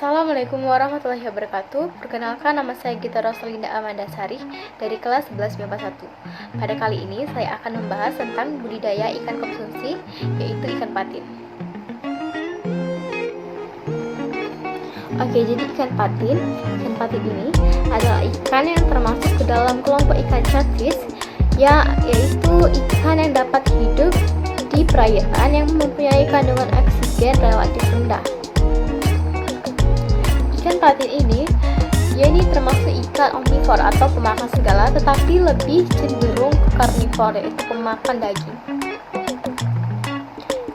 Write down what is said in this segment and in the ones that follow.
Assalamualaikum warahmatullahi wabarakatuh. Perkenalkan, nama saya Gita Rosalinda Amandasari dari kelas 11 MIPA 1. Pada kali ini saya akan membahas tentang budidaya ikan konsumsi, yaitu ikan patin. Oke, jadi ikan patin ini adalah ikan yang termasuk ke dalam kelompok ikan catfish, yaitu ikan yang dapat hidup di perairan yang mempunyai kandungan oksigen relatif rendah. Ikan patin ini termasuk ikan omnivor atau pemakan segala, tetapi lebih cenderung ke karnivor, yaitu pemakan daging.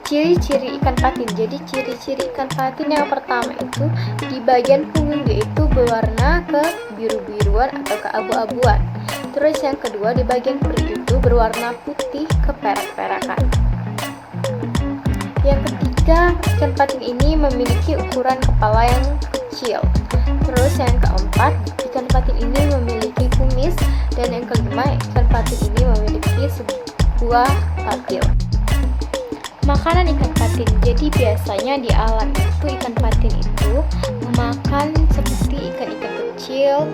Ciri-ciri ikan patin. Jadi ciri-ciri ikan patin yang pertama itu di bagian punggung, yaitu berwarna ke biru-biruan atau ke abu-abuan. Terus yang kedua di bagian perut itu berwarna putih ke perak-perakan. Yang ketiga, ikan patin ini memiliki ukuran kepala yang kecil. Terus yang keempat, ikan patin ini memiliki kumis. Dan yang kelima, ikan patin ini memiliki sebuah patil. Makanan ikan patin. Jadi biasanya di alam itu ikan patin itu memakan seperti ikan-ikan kecil,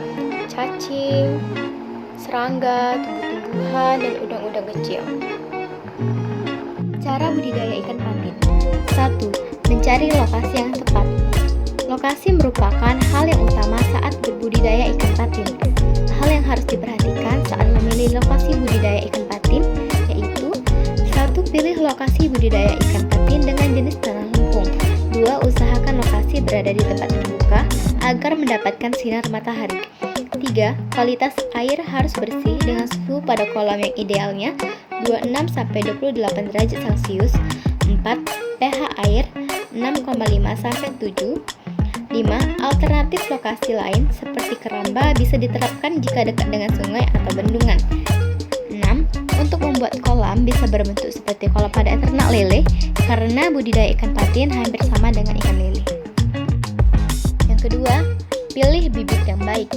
cacing, serangga, tumbuh-tumbuhan, dan udang-udang kecil. Cara budidaya ikan patin. 1. Mencari lokasi yang tepat. Lokasi merupakan hal yang utama saat berbudidaya ikan patin. Hal yang harus diperhatikan saat memilih lokasi budidaya ikan patin yaitu: 1. Pilih lokasi budidaya ikan patin dengan jenis tanah lempung. 2. Usahakan lokasi berada di tempat terbuka agar mendapatkan sinar matahari. 3. Kualitas air harus bersih dengan suhu pada kolam yang idealnya 26-28 derajat Celcius. 4. pH air 6,5-7. 5. Alternatif lokasi lain seperti keramba bisa diterapkan jika dekat dengan sungai atau bendungan. 6. Untuk membuat kolam bisa berbentuk seperti kolam pada ternak lele karena budidaya ikan patin hampir sama dengan ikan lele. Yang kedua, pilih bibit yang baik.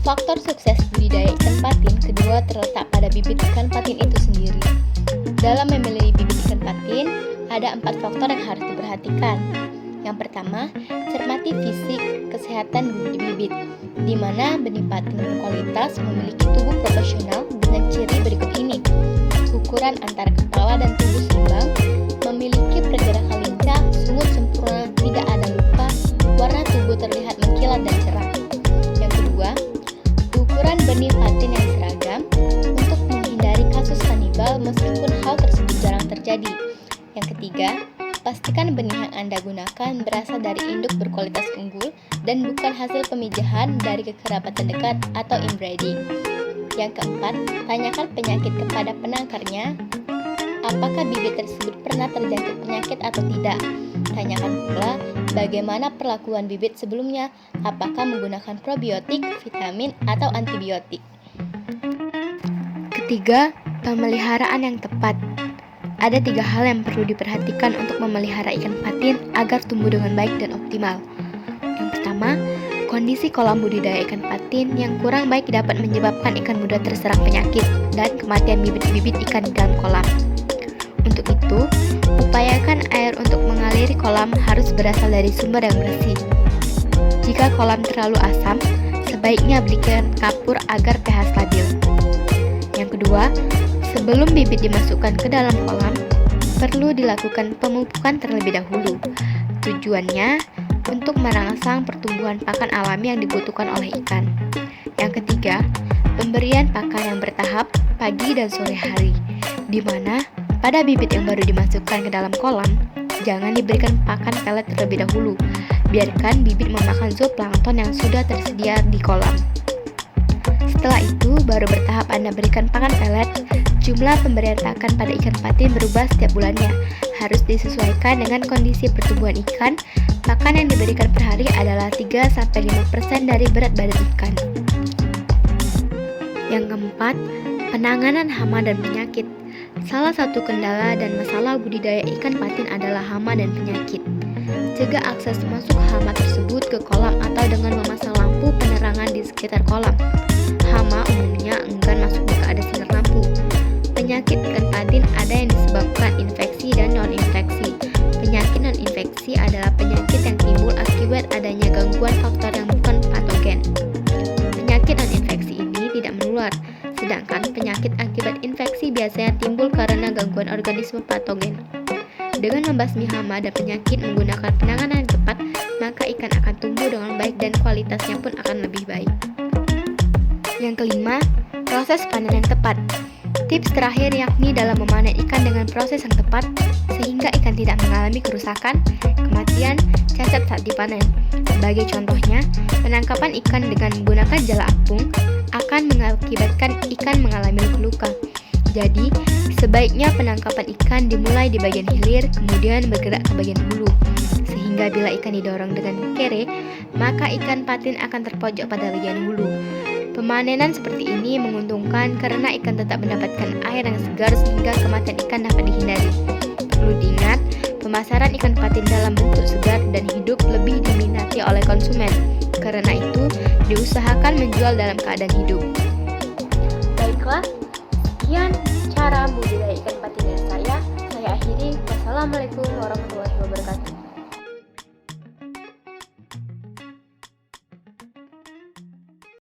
Faktor sukses budidaya ikan patin kedua terletak pada bibit ikan patin itu sendiri. Dalam memilih bibit ikan patin, ada 4 faktor yang harus diperhatikan. Yang pertama, cermati fisik kesehatan bibit, di mana benih patin berkualitas memiliki tubuh proporsional dengan ciri berikut ini: ukuran antara kepala dan tubuh seimbang, memiliki pergerakan lincah, sungut sempurna, tidak ada luka, warna tubuh terlihat mengkilat dan cerah. Yang kedua, ukuran benih patin yang seragam untuk menghindari kasus kanibal meskipun hal tersebut jarang terjadi. Yang ketiga, pastikan benih yang Anda gunakan berasal dari induk berkualitas unggul dan bukan hasil pemijahan dari kekerabatan dekat atau inbreeding. Yang keempat, tanyakan penyakit kepada penangkarnya. Apakah bibit tersebut pernah terjangkit penyakit atau tidak? Tanyakan pula bagaimana perlakuan bibit sebelumnya, apakah menggunakan probiotik, vitamin, atau antibiotik. Ketiga, pemeliharaan yang tepat. Ada 3 hal yang perlu diperhatikan untuk memelihara ikan patin agar tumbuh dengan baik dan optimal. Yang pertama, kondisi kolam budidaya ikan patin yang kurang baik dapat menyebabkan ikan mudah terserang penyakit dan kematian bibit-bibit ikan di dalam kolam. Untuk itu, upayakan air untuk mengaliri kolam harus berasal dari sumber yang bersih. Jika kolam terlalu asam, sebaiknya berikan kapur agar pH stabil. Yang kedua, sebelum bibit dimasukkan ke dalam kolam, perlu dilakukan pemupukan terlebih dahulu. Tujuannya untuk merangsang pertumbuhan pakan alami yang dibutuhkan oleh ikan. Yang ketiga, pemberian pakan yang bertahap pagi dan sore hari, di mana pada bibit yang baru dimasukkan ke dalam kolam, jangan diberikan pakan pelet terlebih dahulu. Biarkan bibit memakan zooplankton yang sudah tersedia di kolam. Setelah itu, baru bertahap Anda berikan pakan pelet. Jumlah pemberian pakan pada ikan patin berubah setiap bulannya. Harus disesuaikan dengan kondisi pertumbuhan ikan. Pakan yang diberikan per hari adalah 3-5% dari berat badan ikan. Yang keempat, penanganan hama dan penyakit. Salah satu kendala dan masalah budidaya ikan patin adalah hama dan penyakit. Cegah akses masuk hama tersebut ke kolam atau dengan memasang lampu penerangan di sekitar kolam. Hama umumnya enggan masuk jika ada sinar lampu. Penyakit ikan patin ada yang disebabkan infeksi dan non-infeksi. Penyakit non-infeksi adalah penyakit yang timbul akibat akibat adanya gangguan faktor yang bukan patogen. Penyakit dan infeksi ini tidak menular, sedangkan penyakit akibat infeksi biasanya timbul karena gangguan organisme patogen. Dengan membasmi hama dan penyakit menggunakan penanganan yang tepat, maka ikan akan tumbuh dengan baik dan kualitasnya pun akan lebih baik. Yang kelima, proses panen yang tepat. Tips terakhir yakni dalam memanen ikan dengan proses yang tepat, sehingga ikan tidak mengalami kerusakan, kematian, cacat saat dipanen. Sebagai contohnya, penangkapan ikan dengan menggunakan jala apung akan mengakibatkan ikan mengalami luka. Jadi, sebaiknya penangkapan ikan dimulai di bagian hilir, kemudian bergerak ke bagian hulu. Sehingga bila ikan didorong dengan kere, maka ikan patin akan terpojok pada bagian hulu. Pemanenan seperti ini menguntungkan karena ikan tetap mendapatkan air yang segar sehingga kematian ikan dapat dihindari. Perlu diingat, pemasaran ikan patin dalam bentuk segar dan hidup lebih diminati oleh konsumen. Karena itu, diusahakan menjual dalam keadaan hidup. Baiklah, sekian cara budidaya ikan patin dari saya. Saya akhiri. Wassalamualaikum warahmatullahi wabarakatuh.